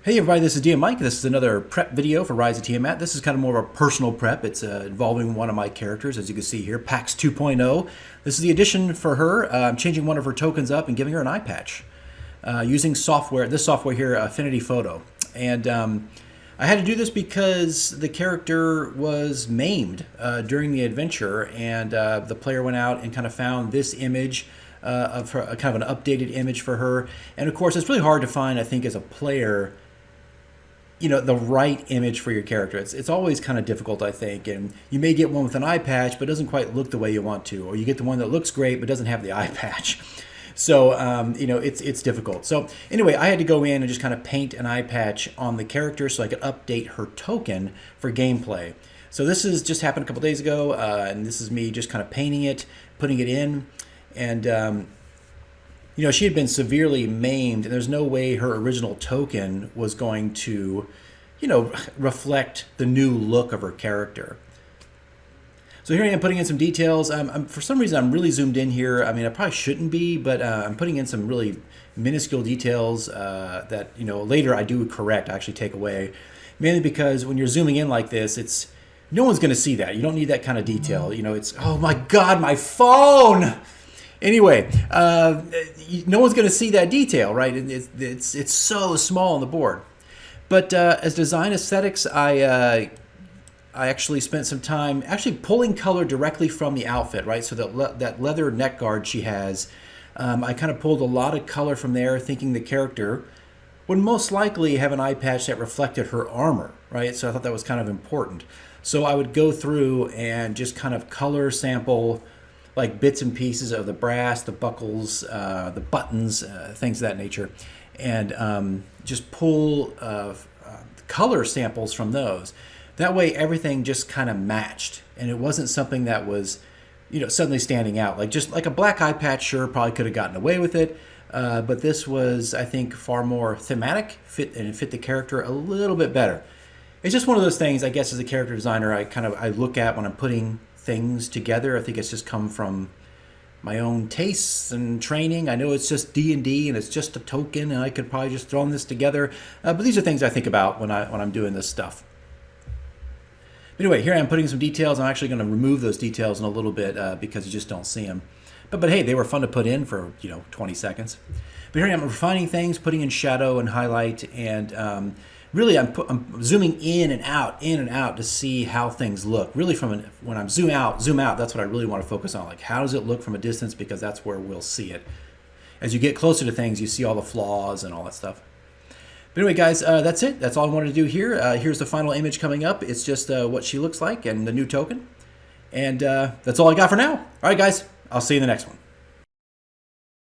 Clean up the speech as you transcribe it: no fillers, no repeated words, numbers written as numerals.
Hey everybody, this is Mike. This is another prep video for Rise of Tiamat. This is kind of more of a personal prep. It's involving one of my characters, as you can see here, Pax 2.0. This is the addition for her. I'm changing one of her tokens up and giving her an eye patch using software. This software here, Affinity Photo. And I had to do this because the character was maimed during the adventure, and the player went out and kind of found this image of her, kind of an updated image for her. And of course, it's really hard to find, I think, as a player, you know, the right image for your character. It's always kind of difficult, I think, and you may get one with an eye patch but doesn't quite look the way you want to, or you get the one that looks great but doesn't have the eye patch. So you know, it's difficult. So anyway, I had to go in and just kind of paint an eye patch on the character so I could update her token for gameplay. So this has just happened a couple days ago, and this is me just kind of painting it, putting it in, and you know, she had been severely maimed, and there's no way her original token was going to, you know, reflect the new look of her character. So here I am putting in some details. For some reason, I'm really zoomed in here. I mean, I probably shouldn't be, but I'm putting in some really minuscule details that, you know, later I do correct, I actually take away. Mainly because when you're zooming in like this, no one's going to see that. You don't need that kind of detail. You know, it's, oh my God, my phone! Anyway, no one's going to see that detail, right? It's so small on the board. But as design aesthetics, I actually spent some time actually pulling color directly from the outfit, right? So that leather neck guard she has, I kind of pulled a lot of color from there, thinking the character would most likely have an eye patch that reflected her armor, right? So I thought that was kind of important. So I would go through and just kind of color sample like bits and pieces of the brass, the buckles, the buttons, things of that nature, and just pull color samples from those. That way everything just kind of matched, and it wasn't something that was, you know, suddenly standing out. Like just like a black eye patch, sure, probably could have gotten away with it, but this was, I think, far more thematic, and fit the character a little bit better. It's just one of those things, I guess, as a character designer, I look at when I'm putting things together. I think it's just come from my own tastes and training. I know it's just D&D and it's just a token, and I could probably just throw this together. But these are things I think about when I'm doing this stuff. But anyway, here I am putting some details. I'm actually going to remove those details in a little bit because you just don't see them. But hey, they were fun to put in for, you know, 20 seconds. But here I am refining things, putting in shadow and highlight, and really, I'm zooming in and out to see how things look. Really, when I'm zoom out, that's what I really want to focus on. Like, how does it look from a distance? Because that's where we'll see it. As you get closer to things, you see all the flaws and all that stuff. But anyway, guys, that's it. That's all I wanted to do here. Here's the final image coming up. It's just what she looks like and the new token. And that's all I got for now. All right, guys, I'll see you in the next one.